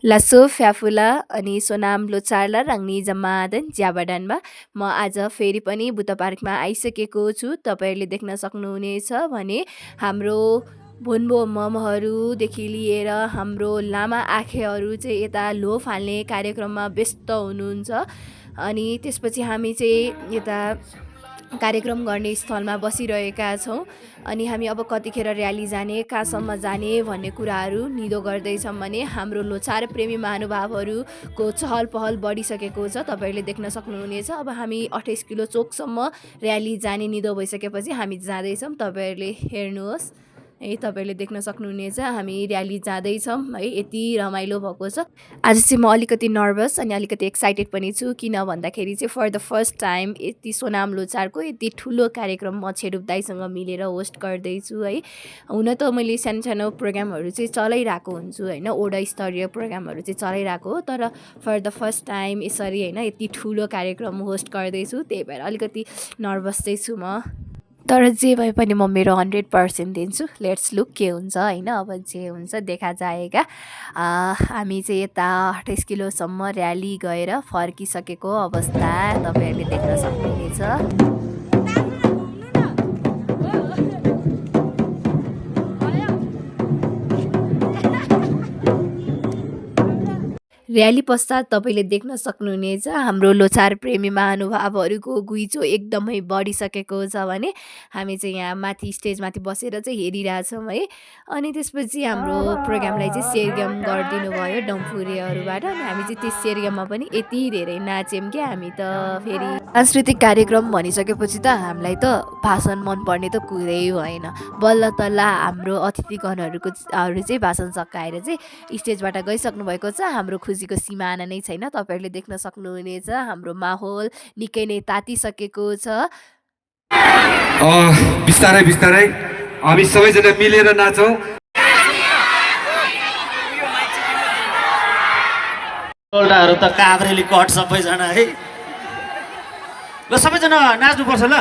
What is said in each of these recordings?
लासो फ्याफुला अनि सोनाम लोचारला राङ्नी जम्मादन ज्याबाडानमा म आज फेरि पनि बुद्ध पार्कमा आइसकेको छु। तपाईँहरूले देख्न सक्नुहुनेछ भने हाम्रो भुन्बो ममहरूदेखि लिएर हाम्रो लामा आखेहरू चाहिँ यता लो फाल्ने कार्यक्रममा व्यस्त हुनुहुन्छ। अनि त्यसपछि हामी चाहिँ यता कार्यक्रम गर्ने स्थलमा बसिरहेका छौँ। अनि हामी अब कतिखेर र्याली जाने, कहाँसम्म जाने भन्ने कुराहरू निदो गर्दैछौँ भने हाम्रो लोछार प्रेमी महानुभावहरूको चहल पहल बढिसकेको छ। तपाईँहरूले देख्न सक्नुहुनेछ। अब हामी 28 किलो चोकसम्म र्याली जाने निदो भइसकेपछि हामी जाँदैछौँ। तपाईँहरूले हेर्नुहोस् है, तपाईँहरूले देख्न सक्नुहुनेछ हामी र्याली जाँदैछौँ है। यति रमाइलो भएको छ। आज चाहिँ म अलिकति नर्भस अनि अलिकति एक्साइटेड पनि छु। किन भन्दाखेरि चाहिँ फर द फर्स्ट टाइम यति सोनाम लोचारको यति ठुलो कार्यक्रम म छेडुप दाइसँग मिलेर होस्ट गर्दैछु है। हुन त मैले सानो सानो प्रोग्रामहरू चाहिँ चलाइरहेको हुन्छु होइन, ओडा स्तरीय प्रोग्रामहरू चाहिँ चलाइरहेको हो, तर फर द फर्स्ट टाइम यसरी होइन यति ठुलो कार्यक्रम होस्ट गर्दैछु। त्यही भएर अलिकति नर्भस चाहिँ छु म, तर जे भए पनि म मेरो 100% दिन्छु। लेट्स लुक के हुन्छ होइन, अब जे हुन्छ देखा जाएगा। हामी चाहिँ यता 28 किलोसम्म र्याली गएर फर्किसकेको अवस्था तपाईँहरूले देख्न सक्नुहुनेछ। र्याली पश्चात तपाईँले देख्न सक्नुहुनेछ हाम्रो लोछार प्रेमी महानुभावहरूको घुइँचो एकदमै बढिसकेको छ भने हामी चाहिँ यहाँ माथि स्टेजमाथि बसेर चाहिँ हेरिरहेछौँ है। अनि त्यसपछि हाम्रो प्रोग्रामलाई चाहिँ सेयरगम गरिदिनु भयो डम्फुरेहरूबाट। अनि हामी चाहिँ त्यो सेयरगममा पनि यति धेरै नाच्यौँ कि हामी त फेरि सांस्कृतिक कार्यक्रम भनिसकेपछि त हामीलाई त भाषण मनपर्ने त कुरै भएन। बल्ल तल्ल हाम्रो अतिथिगणहरूको चाहिँ भाषण सकाएर चाहिँ स्टेजबाट गइसक्नु भएको छ। हाम्रो खुसीको सिमाना नै छैन। तपाईँहरूले देख्न सक्नुहुनेछ हाम्रो माहौल निकै नै तातिसकेको छ। बिस्तारै बिस्तारै हामी सबैजना मिलेर नाचौँ। ओल्डाहरू त काभ्रेली कट सबैजना है। ल सबैजना नाच्नुपर्छ ल।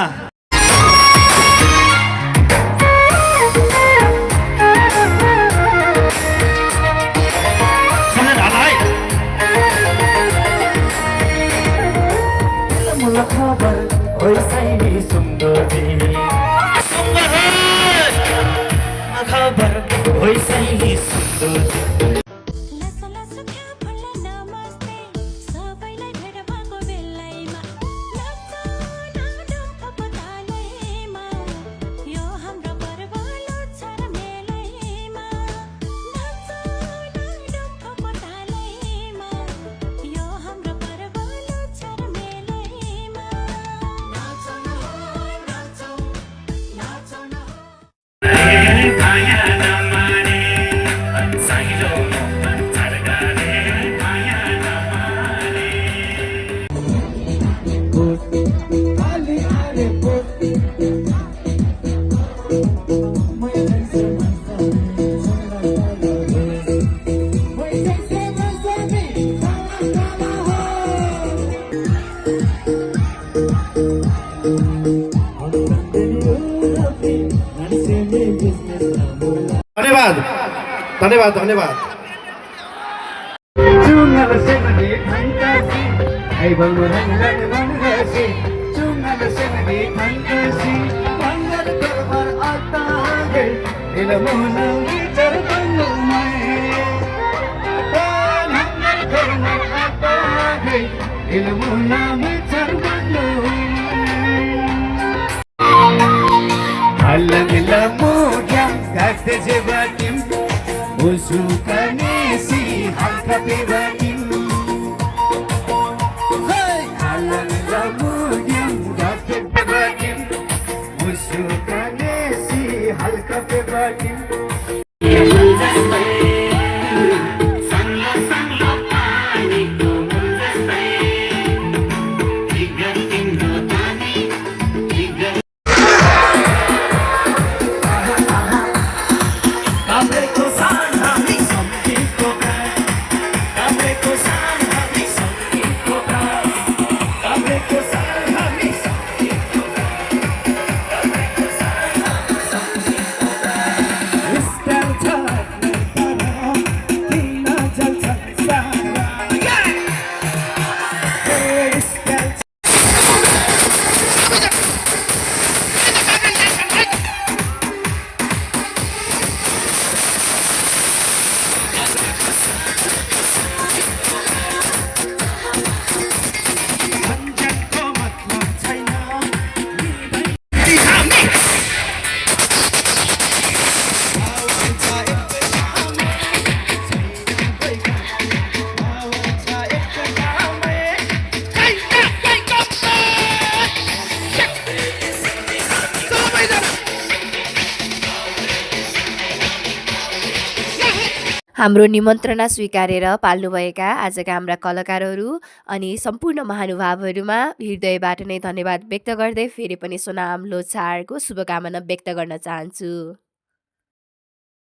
धन्यवाद धन्यवाद। Usukanesi halka bebanim Hey alam lamudyam gafet bebanim Usukanesi halka bebanim हाम्रो निमन्त्रणा स्वीकारेर पाल्नुभएका आजका हाम्रा कलाकारहरू अनि सम्पूर्ण महानुभावहरूमा हृदयबाट नै धन्यवाद व्यक्त गर्दै फेरि पनि सोनाम लोछारको शुभकामना व्यक्त गर्न चाहन्छु।